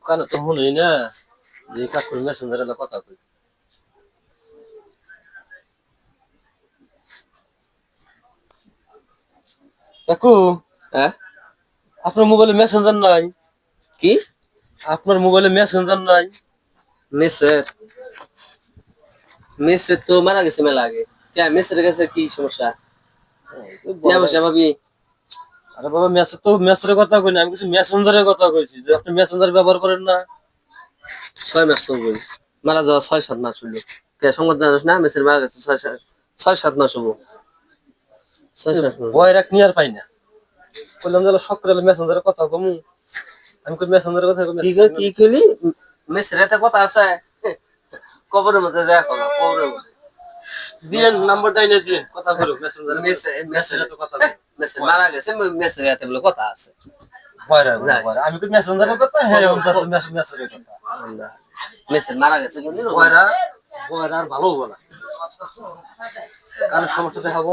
কানে তো শুনি না যে কাকুর মেসেঞ্জারে কথা কই। কাকু, হ্যাঁ আপনার মোবাইলে মেসেঞ্জার নাই? কি আপনার মোবাইলে মেসেঞ্জার নাই? মেসের মেসের তো মারা গেছে মেলা আগে। কে মেসের কাছে কি সমস্যা? না বসে ভাবি আরে বাবা, মেসের কথা কই না, আমি কিছু মেসেঞ্জারের কথা কইছি যে আপনি মেসেঞ্জার ব্যবহার করেন না। 6 মাস তো বই মারা যাওয়া 6-7 মাস হলো। কে সংবাদ জানাস না মেসের মারা গেছে 6-7 মাস হবো। 6-7 মাস ভয় রাখ নিয়ে আর পাই না। বললাম যে শখ করে মেসেঞ্জারে কথা কমু, আমি কই মেসেঞ্জারের কথা কই। কি কইলি? মেসের এত কথা আছে? কবরের মধ্যে যায় কথা কবরের মধ্যে। দিয়েন নাম্বার ডাইলে দিয়েন, কথা বলুক মেসেঞ্জারে। মেসের তো কথা বলুক। মেসের মারা গেছে মেসের এত বলে কথা আছে। ভয় রাখ, ভয় রাখ। আমি কই মেসেঞ্জারের কথা, হ্যাঁ মেসেঞ্জারের কথা। মেসের মারা গেছে কোনদিন? ভয় রাখ, ভয় রাখ, ভালো হবো না। কারণ সমস্যা দেখাবো।